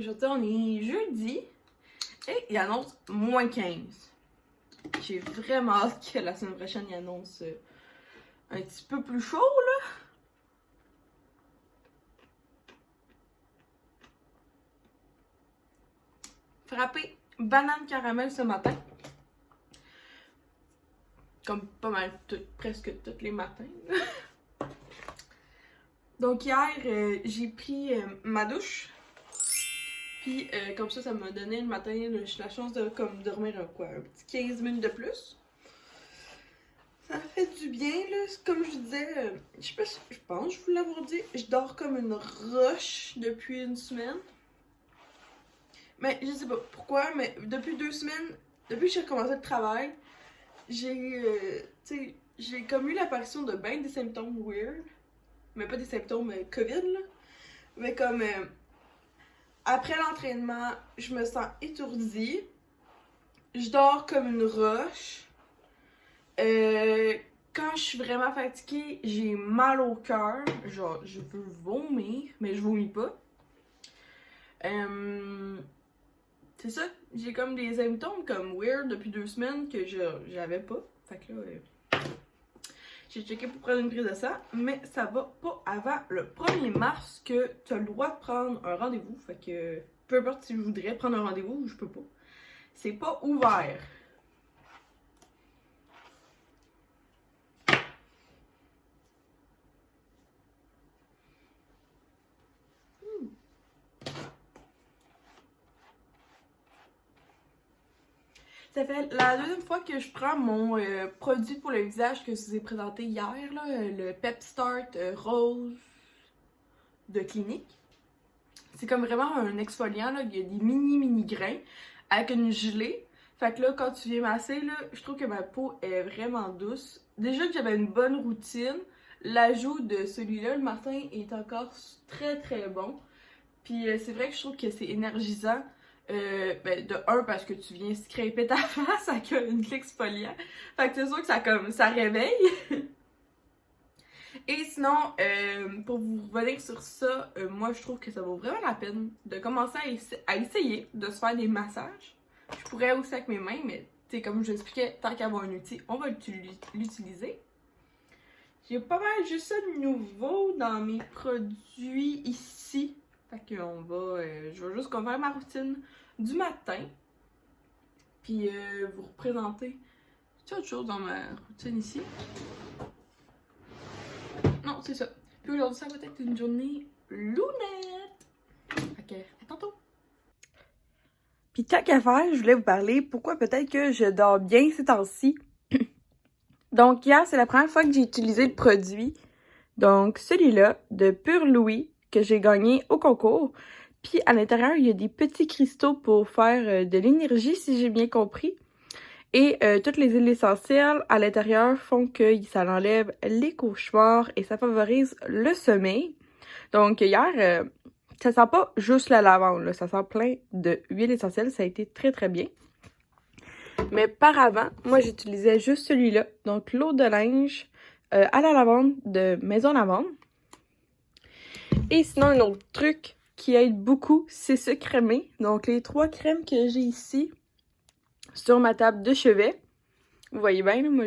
Aujourd'hui, on est jeudi et il annonce moins 15. J'ai vraiment hâte que la semaine prochaine, il annonce un petit peu plus chaud, là. Frappé banane caramel ce matin. Comme pas mal presque tous les matins. Donc hier, j'ai pris ma douche. Puis comme ça m'a donné le matin la chance de comme dormir un petit 15 minutes de plus. Ça fait du bien, là. Comme je disais, je pense, je vous l'avoir dit, je dors comme une roche depuis une semaine. Mais je sais pas pourquoi, mais depuis 2 semaines, depuis que j'ai recommencé le travail, j'ai comme eu l'apparition de ben des symptômes weird. Mais pas des symptômes COVID, là. Mais comme après l'entraînement, je me sens étourdie. Je dors comme une roche. Quand je suis vraiment fatiguée, j'ai mal au cœur. Genre, je veux vomir, mais je vomis pas. C'est ça. J'ai comme des symptômes comme weird depuis 2 semaines que j'avais pas. Fait que là, j'ai checké pour prendre une prise de sang, mais ça va pas avant le 1er mars que tu as le droit de prendre un rendez-vous. Fait que peu importe si je voudrais prendre un rendez-vous, je peux pas. C'est pas ouvert. Ça fait la deuxième fois que je prends mon produit pour le visage que je vous ai présenté hier, là, le Pep Start Rose de Clinique. C'est comme vraiment un exfoliant, là, il y a des mini grains avec une gelée. Fait que là, quand tu viens masser, là, je trouve que ma peau est vraiment douce. Déjà que j'avais une bonne routine, l'ajout de celui-là le matin est encore très bon. Puis c'est vrai que je trouve que c'est énergisant. De un, parce que tu viens scraper ta face avec une exfoliant. Fait que c'est sûr que ça réveille. Et sinon, pour vous revenir sur ça, moi je trouve que ça vaut vraiment la peine de commencer à essayer de se faire des massages. Je pourrais aussi avec mes mains, mais tu sais, comme je vous expliquais, tant qu'avoir un outil, on va l'utiliser. J'ai pas mal juste ça de nouveau dans mes produits ici. Fait que je vais juste faire ma routine du matin. Puis vous représenter autre chose dans ma routine ici. Non, c'est ça. Puis aujourd'hui, ça va être une journée lounette. Fait que, à tantôt. Puis tant qu'à faire, je voulais vous parler pourquoi peut-être que je dors bien ces temps-ci. Donc hier, c'est la première fois que j'ai utilisé le produit. Donc celui-là, de Pur Louis, que j'ai gagné au concours. Puis à l'intérieur, il y a des petits cristaux pour faire de l'énergie, si j'ai bien compris. Et toutes les huiles essentielles à l'intérieur font que ça enlève les cauchemars et ça favorise le sommeil. Donc hier, ça sent pas juste la lavande, là, ça sent plein d'huiles essentielles. Ça a été très bien. Mais par avant, moi j'utilisais juste celui-là. Donc l'eau de linge à la lavande de Maison Lavande. Et sinon, un autre truc qui aide beaucoup, c'est ce crémé. Donc, les 3 crèmes que j'ai ici sur ma table de chevet. Vous voyez bien, là, moi,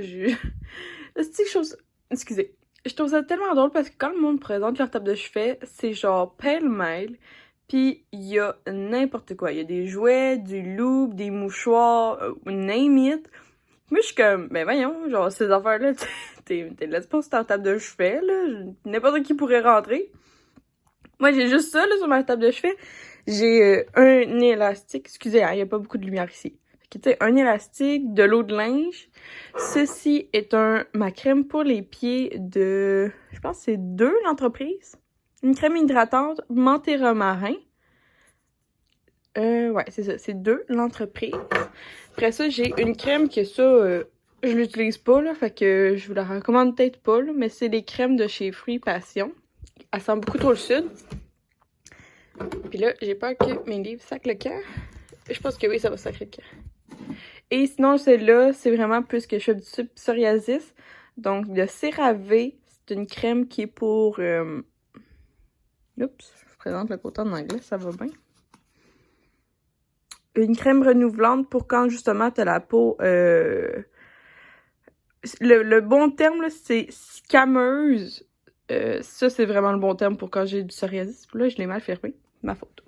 Excusez. Je trouve ça tellement drôle parce que quand le monde présente leur table de chevet, c'est genre pêle-mêle. Puis, il y a n'importe quoi. Il y a des jouets, du loop, des mouchoirs, name it. Moi, je suis comme, ben voyons, genre, ces affaires-là, t'es laisse pas sur ta table de chevet, là. N'importe qui pourrait rentrer. Moi, j'ai juste ça, là, sur ma table de chevet. J'ai un élastique. Excusez, il n'y a pas beaucoup de lumière ici. Tu sais, un élastique, de l'eau de linge. Ceci est ma crème pour les pieds de... Je pense que c'est 2, l'entreprise. Une crème hydratante menthe et romarin. Ouais, c'est ça. C'est 2, l'entreprise. Après ça, j'ai une crème que ça... je l'utilise pas, là. Fait que je vous la recommande peut-être pas, là. Mais c'est les crèmes de chez Fruits Passion. Elle sent beaucoup trop le sud. Puis là, j'ai peur que mes livres sacrent le camp. Je pense que oui, ça va sacrer le camp. Et sinon, celle-là, c'est vraiment plus que je fais du psoriasis. Donc, le CeraVe, c'est une crème qui est pour... Oups, je présente le côté en anglais, ça va bien. une crème renouvelante pour quand justement t'as la peau... Le bon terme, là, c'est scameuse. Ça, c'est vraiment le bon terme pour quand j'ai du psoriasis. Là, je l'ai mal fermé. Ma faute.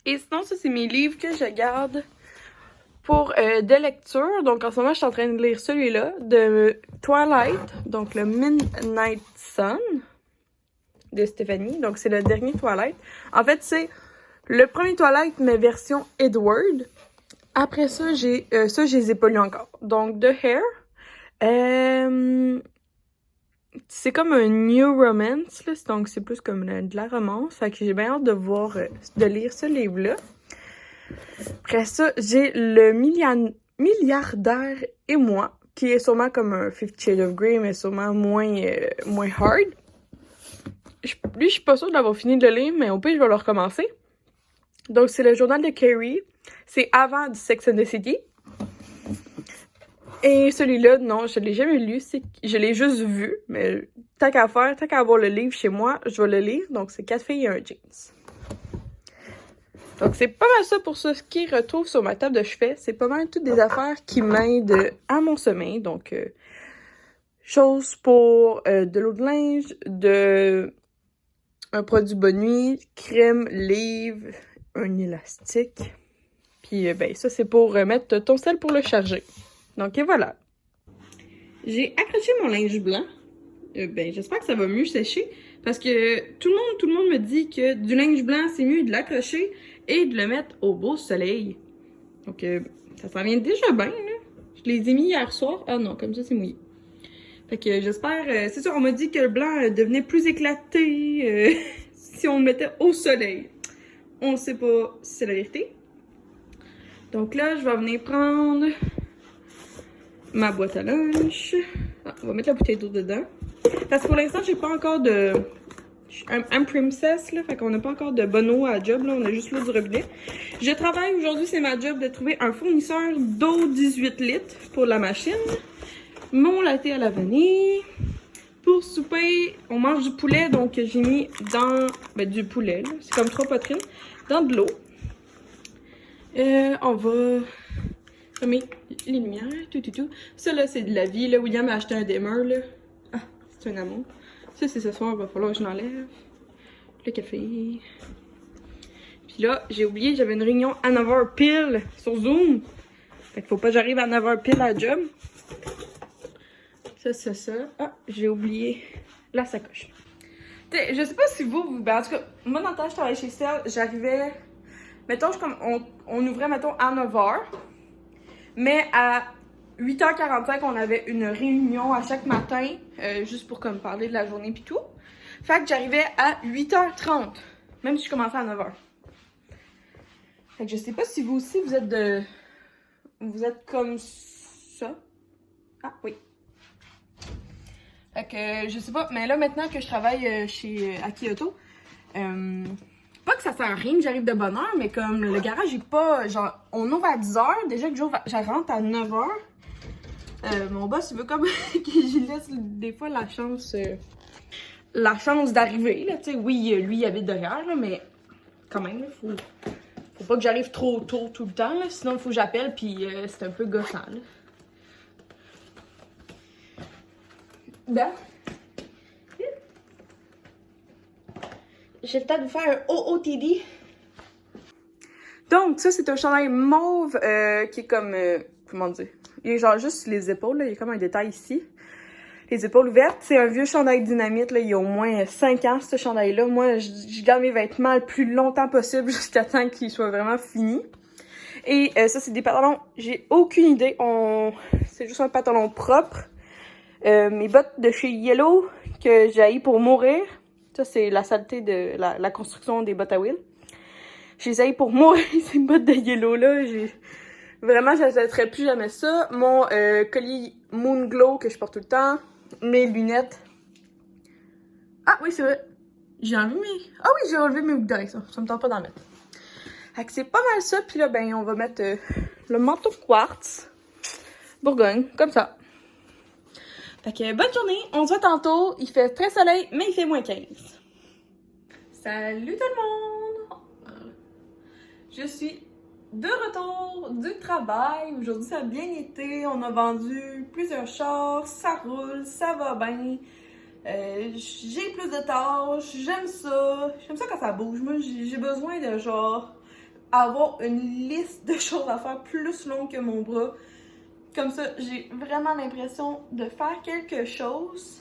Et sinon, ça, c'est mes livres que je garde pour de lecture. Donc, en ce moment, je suis en train de lire celui-là, de Twilight, donc le Midnight Sun, de Stéphanie. Donc, c'est le dernier Twilight. En fait, c'est le premier Twilight, mais version Edward. Après ça, je les ai pas lus encore. Donc, The Hair. C'est comme un new romance, là, donc c'est plus comme de la romance. Fait que j'ai bien hâte de voir, de lire ce livre-là. Après ça, j'ai le Milliardaire et moi, qui est sûrement comme un 50 Shades of Grey, mais sûrement moins hard. Lui, je suis pas sûre d'avoir fini de le lire, mais au pire, je vais le recommencer. Donc, c'est le journal de Carrie. C'est avant du Sex and the City. Et celui-là, non, je l'ai jamais lu, je l'ai juste vu, mais tant qu'à avoir le livre chez moi, je vais le lire. Donc, c'est 4 filles et un jeans. Donc, c'est pas mal ça pour ce qui retrouve sur ma table de chevet. C'est pas mal toutes des affaires qui m'aident à mon sommeil. Donc, choses pour de l'eau de linge, un produit bonne nuit, crème, livre, un élastique. Puis, ben, ça, c'est pour mettre ton sel pour le charger. Donc, et voilà. J'ai accroché mon linge blanc. Ben, j'espère que ça va mieux sécher. Parce que tout le monde me dit que du linge blanc, c'est mieux de l'accrocher et de le mettre au beau soleil. Donc, ça s'en vient déjà bien, là. Je les ai mis hier soir. Ah non, comme ça, c'est mouillé. Fait que j'espère... c'est sûr, on m'a dit que le blanc devenait plus éclaté si on le mettait au soleil. On ne sait pas si c'est la vérité. Donc là, je vais venir prendre... ma boîte à lunch. Ah, on va mettre la bouteille d'eau dedans. Parce que pour l'instant, j'ai pas encore de... un princess, là. Fait qu'on n'a pas encore de bonne eau à job, là. On a juste l'eau du robinet. Je travaille aujourd'hui, c'est ma job de trouver un fournisseur d'eau 18 litres pour la machine. Mon latte à la vanille. Pour souper, on mange du poulet, donc j'ai mis dans... ben, du poulet, là. C'est comme 3 poitrines. Dans de l'eau. On va... mais les lumières, tout. Ça, là, c'est de la vie, là. William a acheté un dimmer, là. Ah, c'est un amour. Ça, c'est ce soir, il va falloir que je l'enlève. Le café. Puis là, j'ai oublié, j'avais une réunion à 9h pile sur Zoom. Fait qu'il faut pas que j'arrive à 9h pile à la job. Ça. Ah, j'ai oublié la sacoche. T'sais, je sais pas si ben, en tout cas, moi, dans le temps, je travaillais chez Cell, j'arrivais... Mettons, on ouvrait, mettons, à 9h. Mais à 8h45, on avait une réunion à chaque matin, juste pour comme parler de la journée pis tout. Fait que j'arrivais à 8h30, même si je commençais à 9h. Fait que je sais pas si vous aussi, vous êtes comme ça. Ah, oui. Fait que je sais pas, mais là, maintenant que je travaille à Kyoto, pas que ça sert à rien que j'arrive de bonne heure, mais comme le garage est pas... genre, on ouvre à 10h, déjà que je rentre à 9h. Mon boss, il veut comme que j'y laisse des fois la chance d'arriver, là, tu sais. Oui, lui, il habite derrière, là, mais quand même, là, faut pas que j'arrive trop tôt tout le temps, là, sinon il faut que j'appelle, puis c'est un peu gossant, là. Ben... j'ai le temps de faire un OOTD. Donc, ça, c'est un chandail mauve qui est comme... comment dire? Il est genre juste sur les épaules, là. Il y a comme un détail ici. Les épaules ouvertes. C'est un vieux chandail dynamite, là. Il y a au moins 5 ans, ce chandail-là. Moi, je garde mes vêtements le plus longtemps possible jusqu'à temps qu'ils soient vraiment finis. Et ça, c'est des pantalons... j'ai aucune idée. C'est juste un pantalon propre. Mes bottes de chez Yellow que j'ai haï pour mourir. Ça, c'est la saleté de la construction des bottes à wheel. Je les haï pour mourir, ces bottes de Yellow-là. Vraiment, j'achèterais plus jamais ça. Mon collier Moon Glow que je porte tout le temps. Mes lunettes. Ah oui, c'est vrai. J'ai enlevé mes... ah oui, j'ai enlevé mes boucles d'oreilles, ça. Ça me tente pas d'en mettre. Fait que c'est pas mal ça. Puis là, ben, on va mettre le manteau quartz. Bourgogne, comme ça. Fait que bonne journée, on se voit tantôt. Il fait très soleil, mais il fait moins 15. Salut tout le monde! Je suis de retour du travail. Aujourd'hui, ça a bien été. On a vendu plusieurs chars. Ça roule, ça va bien. J'ai plus de tâches. J'aime ça. J'aime ça quand ça bouge. Moi, j'ai besoin de genre avoir une liste de choses à faire plus longue que mon bras. Comme ça, j'ai vraiment l'impression de faire quelque chose.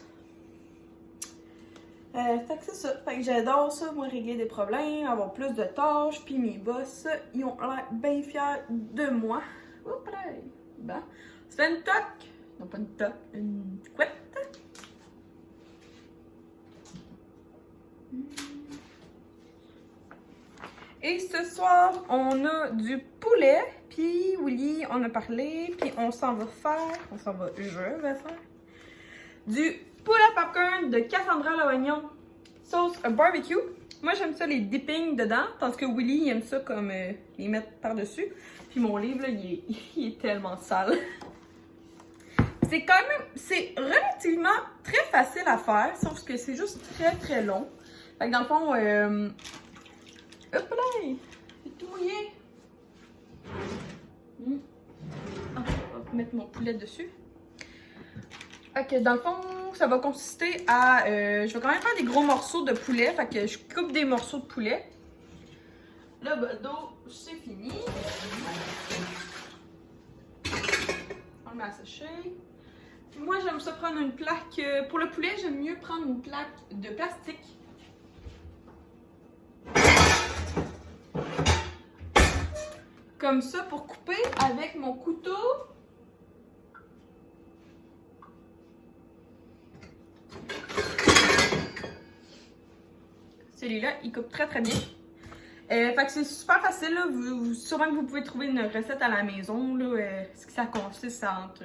Fait que c'est ça. Fait que j'adore ça, moi, régler des problèmes, avoir plus de tâches, puis mes boss, ils ont l'air bien fiers de moi. Oups là! Bon. Ça fait une toque. Non, pas une toque, une couette. Et ce soir, on a du poulet, puis Willy, on a parlé, puis je vais faire du poulet popcorn de Cassandra à l'oignon, sauce barbecue. Moi, j'aime ça les dippings dedans, tandis que Willy, il aime ça comme les mettre par-dessus. Puis mon livre, là, il est tellement sale. C'est quand même, c'est relativement très facile à faire, sauf que c'est juste très très long. Fait que dans le fond, hop là, c'est tout mouillé. Ah, on va mettre mon poulet dessus. Ok, dans le fond, ça va consister à... je vais quand même faire des gros morceaux de poulet. Fait que je coupe des morceaux de poulet. Le bedeau, c'est fini. On le met à sécher. Moi, j'aime ça prendre une plaque... pour le poulet, j'aime mieux prendre une plaque de plastique. Comme ça, pour couper avec mon couteau. Celui-là, il coupe très très bien. Fait que c'est super facile, là. Sûrement que vous pouvez trouver une recette à la maison, là. Ce que ça consiste entre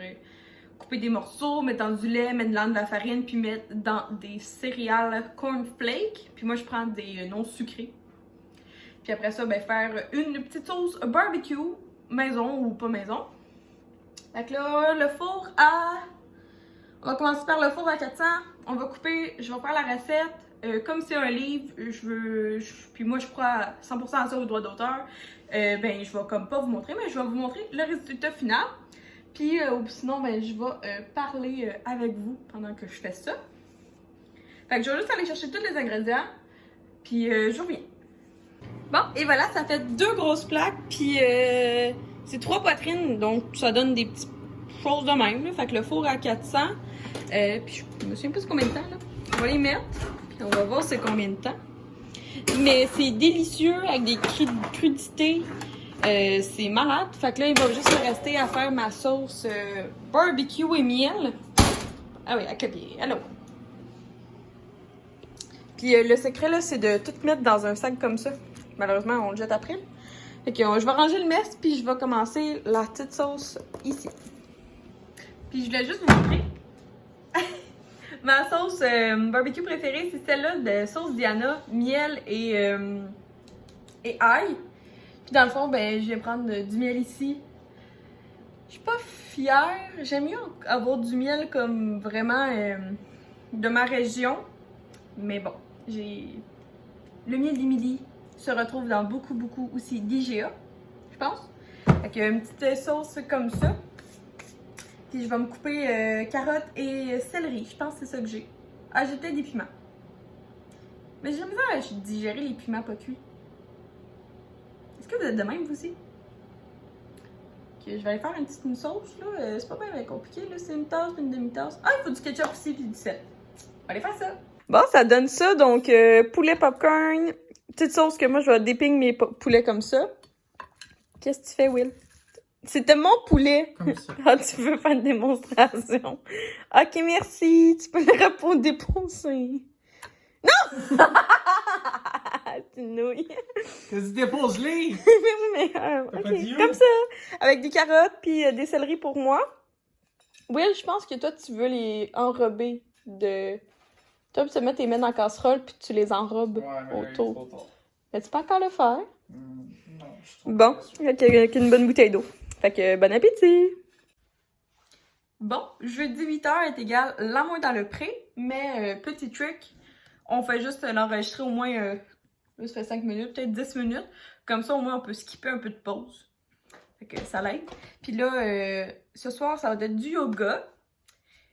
couper des morceaux, mettre dans du lait, mettre dans de la farine, puis mettre dans des céréales cornflakes. Puis moi, je prends des non sucrés. Puis après ça, ben, faire une petite sauce barbecue, maison ou pas maison. Fait que là, le four à... On va commencer par le four à 400. On va couper, je vais faire la recette. Comme c'est un livre, puis moi je crois 100% à ça au droit d'auteur, ben je vais comme pas vous montrer, mais je vais vous montrer le résultat final. Puis sinon, ben je vais parler avec vous pendant que je fais ça. Fait que je vais juste aller chercher tous les ingrédients, puis je reviens. Bon, et voilà, ça fait 2 grosses plaques, puis c'est 3 poitrines, donc ça donne des petites choses de même, là. Fait que le four à 400, puis je me souviens plus combien de temps, là. On va les mettre, puis on va voir c'est combien de temps. Mais c'est délicieux, avec des crudités, c'est malade. Fait que là, il va juste me rester à faire ma sauce barbecue et miel. Ah oui, à copier, allô. Puis le secret, là, c'est de tout mettre dans un sac comme ça. Malheureusement, on le jette après. Fait que je vais ranger le mess, puis je vais commencer la petite sauce ici. Puis je voulais juste vous montrer. Ma sauce barbecue préférée, c'est celle-là de sauce Diana, miel et ail. Puis dans le fond, ben, je vais prendre du miel ici. Je suis pas fière. J'aime mieux avoir du miel comme vraiment de ma région. Mais bon, le miel d'Émilie se retrouve dans beaucoup aussi d'IGA, je pense. Fait que une petite sauce comme ça. Puis je vais me couper carottes et céleri. Je pense que c'est ça que j'ai. Ah, j'ai peut-être des piments. Mais j'aime ça digérer les piments pas cuits. Est-ce que vous êtes de même, vous aussi? Okay, je vais aller faire une sauce, là. C'est pas bien compliqué, là. C'est une tasse, une demi-tasse. Ah, il faut du ketchup aussi, puis du sel. On va aller faire ça. Bon, ça donne ça. Donc, poulet popcorn. Petite sauce que moi, je vais déping mes poulets comme ça. Qu'est-ce que tu fais, Will? C'était mon poulet. Comme ça. Ah, tu veux faire une démonstration. Ok, merci. Tu peux le déponcer. Non! C'est une nouille. T'as dit dépose-les! Mais, ok, comme ça. Avec des carottes puis des céleris pour moi. Will, je pense que toi, tu veux les enrober de... Toi, tu mets tes mains dans la casserole puis tu les enrobes autour. Mais tu peux encore le faire. Non, je trouve Bon, avec une bonne bouteille d'eau. Fait que bon appétit! Bon, jeudi 8h est égal l'amour dans le pré, mais petit trick, on fait juste l'enregistrer au moins, ça fait 5 minutes, peut-être 10 minutes. Comme ça, au moins, on peut skipper un peu de pause. Fait que ça l'aide. Puis là, ce soir, ça va être du yoga.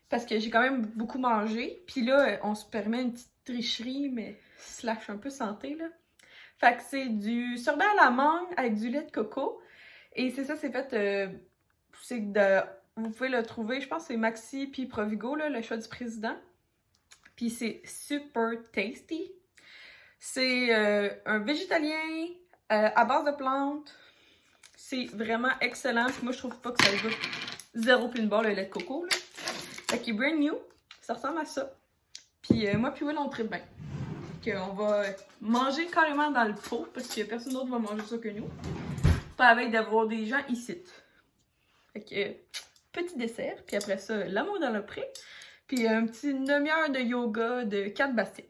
Parce que j'ai quand même beaucoup mangé. Puis là, on se permet une petite tricherie, mais slash un peu santé, là. Fait que c'est du sorbet à la mangue avec du lait de coco. Et c'est ça, c'est fait... vous pouvez le trouver, je pense que c'est Maxi puis Provigo, là, le choix du président. Puis c'est super tasty. C'est un végétalien à base de plantes. C'est vraiment excellent. Puis moi, je trouve pas que ça goûte zéro pin bar, le lait de coco, là. Fait qu'il est brand new. Ça ressemble à ça. Puis moi puis Will, on tripe bien. Fait qu'on va manger carrément dans le pot parce que personne d'autre va manger ça que nous. Pas avec d'avoir des gens ici. Fait que petit dessert. Puis après ça, l'amour dans le pré. Puis un petit demi-heure de yoga de 4 bassins.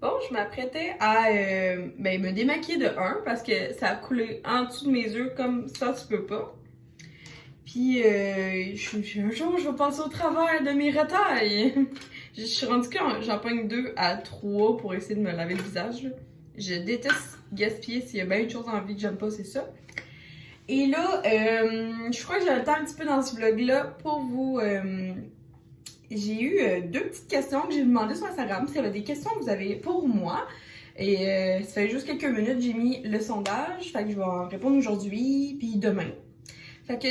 Bon, je m'apprêtais à me démaquiller de 1 parce que ça a coulé en dessous de mes yeux comme ça se peut pas. Puis un jour, je vais passer au travers de mes retailles. Je suis rendue que j'en pogne 2 à 3 pour essayer de me laver le visage. Là. Je déteste gaspiller. S'il y a bien une chose en vie que j'aime pas, c'est ça. Et là, je crois que j'ai le temps un petit peu dans ce vlog-là pour vous... j'ai eu 2 petites questions que j'ai demandées sur Instagram. S'il y avait des questions que vous avez pour moi. Et ça fait juste quelques minutes j'ai mis le sondage. Fait que je vais en répondre aujourd'hui puis demain. Fait que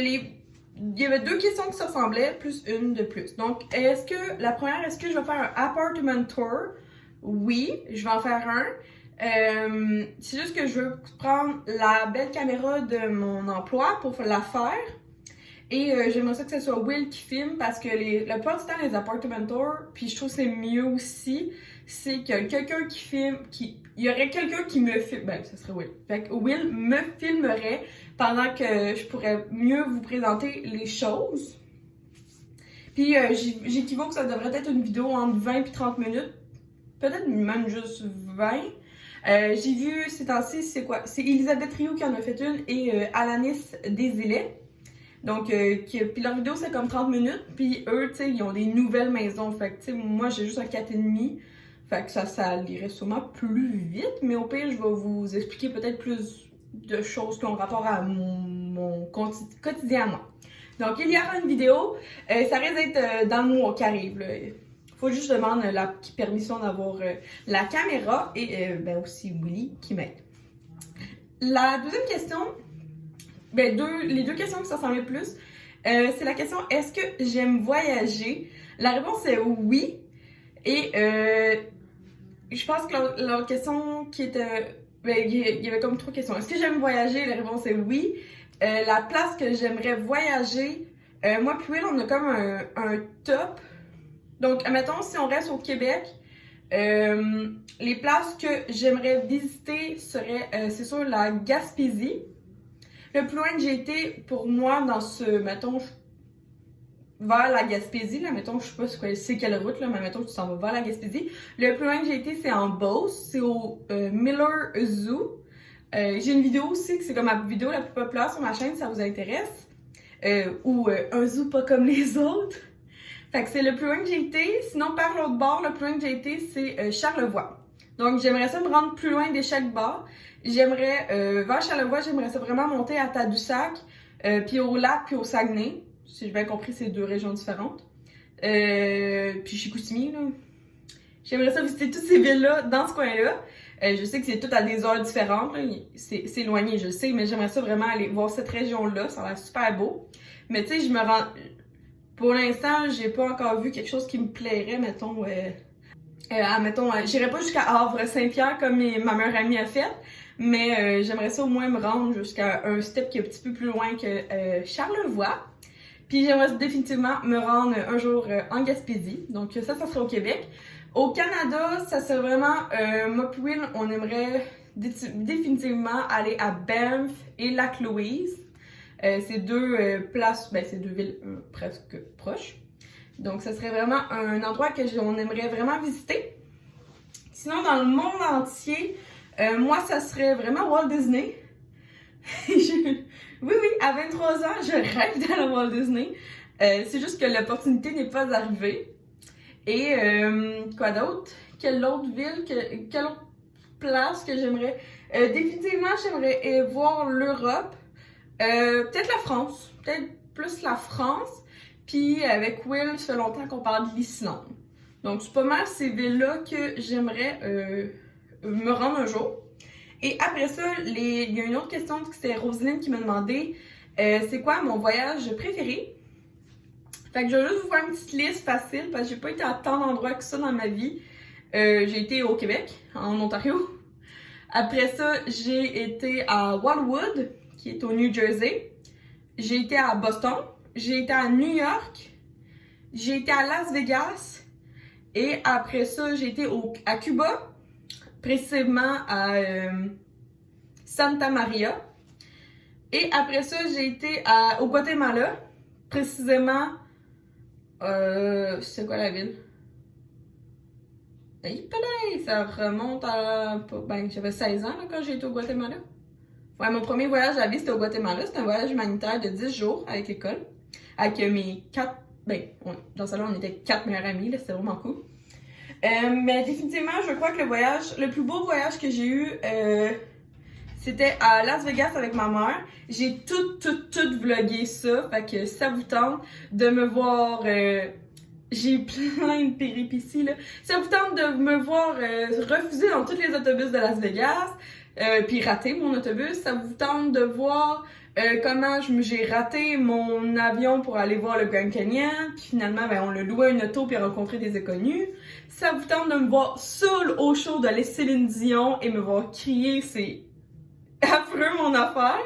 il y avait 2 questions qui se ressemblaient, plus une de plus. Donc, la première, est-ce que je vais faire un apartment tour? Oui, je vais en faire un. C'est juste que je veux prendre la belle caméra de mon emploi pour la faire. Et j'aimerais ça que ce soit Will qui filme parce que le plupart du temps, les apartment tours, puis je trouve que c'est mieux aussi, c'est que quelqu'un qui filme, il y aurait quelqu'un qui me filme, ben ça serait Will. Fait que Will me filmerait pendant que je pourrais mieux vous présenter les choses. Puis j'équivoque que ça devrait être une vidéo entre 20 et 30 minutes, peut-être même juste 20. J'ai vu ces temps-ci, c'est quoi? C'est Elisabeth Rioux qui en a fait une et Alanis Desilets. Donc, puis leur vidéo, c'est comme 30 minutes. Puis eux, tu sais, ils ont des nouvelles maisons. Fait que, tu sais, moi, j'ai juste un 4,5. Fait que ça irait sûrement plus vite. Mais au pire, je vais vous expliquer peut-être plus de choses qui ont rapport à mon quotidien à moi. Donc, il y aura une vidéo. Ça risque d'être dans le mois qui arrive, là. Faut juste que je demande la permission d'avoir la caméra et aussi Willy qui m'aide. La deuxième question... les 2 questions qui se ressemblent le plus, c'est la question est-ce que j'aime voyager? La réponse est oui. Et je pense que l'autre question qui était. Il y avait comme 3 questions. Est-ce que j'aime voyager? La réponse est oui. La place que j'aimerais voyager, moi puis Will, on a comme un top. Donc, admettons, si on reste au Québec, les places que j'aimerais visiter seraient, c'est sûr, la Gaspésie. Le plus loin que j'ai été, pour moi, dans mettons, vers la Gaspésie, là, mettons, je sais pas c'est quelle route, là, mais mettons que tu s'en vas vers la Gaspésie. Le plus loin que j'ai été, c'est en Beauce, c'est au Miller Zoo. J'ai une vidéo aussi, que c'est comme ma vidéo la plus populaire sur ma chaîne, si ça vous intéresse. Ou un zoo pas comme les autres. Fait que c'est le plus loin que j'ai été. Sinon, par l'autre bord, le plus loin que j'ai été, c'est Charlevoix. Donc, j'aimerais ça me rendre plus loin des chaque bord. J'aimerais, vers Charlevoix, j'aimerais ça vraiment monter à Tadoussac, puis au lac, puis au Saguenay. Si j'ai bien compris, c'est 2 régions différentes. Puis Chicoutimi, là. J'aimerais ça visiter toutes ces villes-là, dans ce coin-là. Je sais que c'est tout à des heures différentes, c'est éloigné, je sais, mais j'aimerais ça vraiment aller voir cette région-là. Ça a l'air super beau. Mais tu sais, je me rends... Pour l'instant, j'ai pas encore vu quelque chose qui me plairait, mettons... j'irais pas jusqu'à Havre-Saint-Pierre comme ma meilleure amie a fait, mais j'aimerais ça au moins me rendre jusqu'à un step qui est un petit peu plus loin que Charlevoix. Puis j'aimerais définitivement me rendre un jour en Gaspésie, donc ça serait au Québec. Au Canada, ça serait vraiment, moi puis Will, on aimerait définitivement aller à Banff et Lac-Louise. C'est 2 places, c'est 2 villes presque proches. Donc, ce serait vraiment un endroit que on aimerait vraiment visiter. Sinon, dans le monde entier, moi, ça serait vraiment Walt Disney. Oui, à 23 ans, je rêve d'aller à Walt Disney. C'est juste que l'opportunité n'est pas arrivée. Et quoi d'autre? Quelle autre ville, quelle autre place que j'aimerais? Définitivement, j'aimerais voir l'Europe. Peut-être la France. Peut-être plus la France. Puis avec Will, ça fait longtemps qu'on parle de l'Islande. Donc c'est pas mal ces villes-là que j'aimerais me rendre un jour. Et après ça, il y a une autre question, c'était Roselyne qui m'a demandé c'est quoi mon voyage préféré? Fait que je vais juste vous faire une petite liste facile parce que j'ai pas été à tant d'endroits que ça dans ma vie. J'ai été au Québec, en Ontario. Après ça, j'ai été à Wildwood, qui est au New Jersey. J'ai été à Boston. J'ai été à New York. J'ai été à Las Vegas. Et après ça, j'ai été à Cuba, précisément à Santa Maria. Et après ça, j'ai été au Guatemala, précisément... c'est quoi la ville? Ça remonte à... Ben, j'avais 16 ans là, quand j'ai été au Guatemala. Ouais, mon premier voyage à la vie, c'était au Guatemala. C'était un voyage humanitaire de 10 jours avec l'école. Avec mes 4... Ben, dans ce salon, on était 4 meilleurs amis, là, c'était vraiment cool. Mais définitivement, je crois que le plus beau voyage que j'ai eu, c'était à Las Vegas avec ma mère. J'ai tout vlogué ça, fait que ça vous tente de me voir... j'ai plein de péripéties, là. Ça vous tente de me voir refuser dans tous les autobus de Las Vegas, puis rater mon autobus. Ça vous tente de voir comment j'ai raté mon avion pour aller voir le Grand Canyon, puis finalement, ben, on l'a loué une auto puis rencontré des inconnus. Ça vous tente de me voir saoul au show d'aller Céline Dion et me voir crier, c'est affreux mon affaire.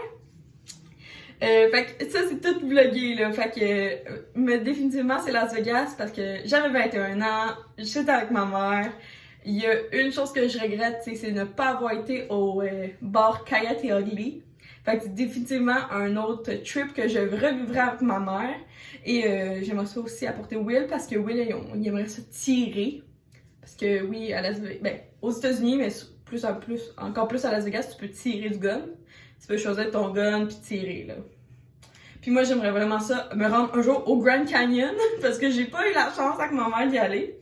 Fait que ça, c'est tout vlogué, là. Fait que, mais définitivement, c'est Las Vegas parce que j'avais 21 ans, j'étais avec ma mère. Il y a une chose que je regrette, c'est de ne pas avoir été au bar Coyote Ugly. Fait que c'est définitivement un autre trip que je revivrai avec ma mère. Et j'aimerais ça aussi apporter Will parce que Will, il aimerait ça tirer. Parce que oui, à Las Vegas, ben, aux États-Unis, mais encore plus à Las Vegas, tu peux tirer du gun. Tu peux choisir ton gun puis tirer, là. Puis moi, j'aimerais vraiment ça, me rendre un jour au Grand Canyon, parce que j'ai pas eu la chance avec ma mère d'y aller.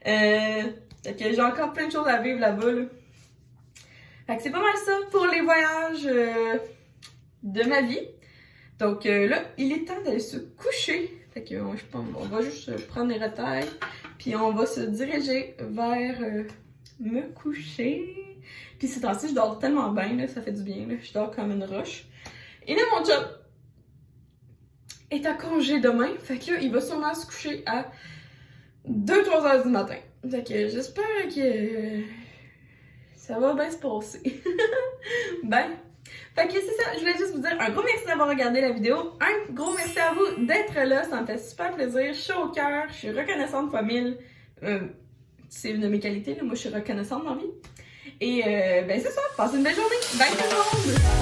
Fait que j'ai encore plein de choses à vivre là-bas, là. Fait que c'est pas mal ça pour les voyages de ma vie. Donc là, il est temps d'aller se coucher. Fait que je pense on va juste prendre les retailles, puis on va se diriger vers me coucher. Puis ces temps-ci, je dors tellement bien, là, ça fait du bien, là. Je dors comme une roche. Et là, mon job est à congé demain. Fait que là, il va sûrement se coucher à 2-3 heures du matin. Fait que j'espère que ça va bien se passer. Ben, fait que c'est ça. Je voulais juste vous dire un gros merci d'avoir regardé la vidéo. Un gros merci à vous d'être là. Ça me fait super plaisir. Je suis au cœur. Je suis reconnaissante fois 1000. C'est une de mes qualités, là. Moi, je suis reconnaissante dans la vie. Et ben c'est ça. Passez une belle journée. Bye tout le monde!